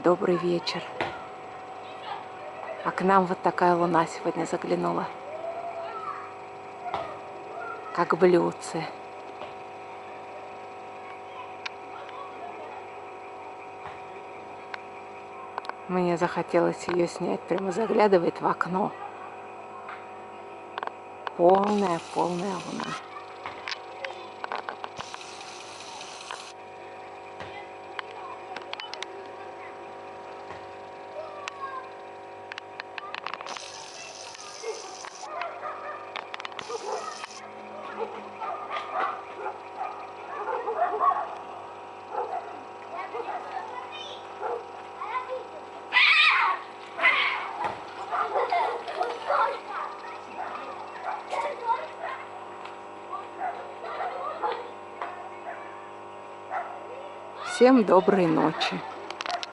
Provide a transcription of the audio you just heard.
добрый вечер. А к нам вот такая луна сегодня заглянула. Как блюдце. Мне захотелось ее снять. Прямо заглядывает в окно. Полная луна. Всем доброй ночи.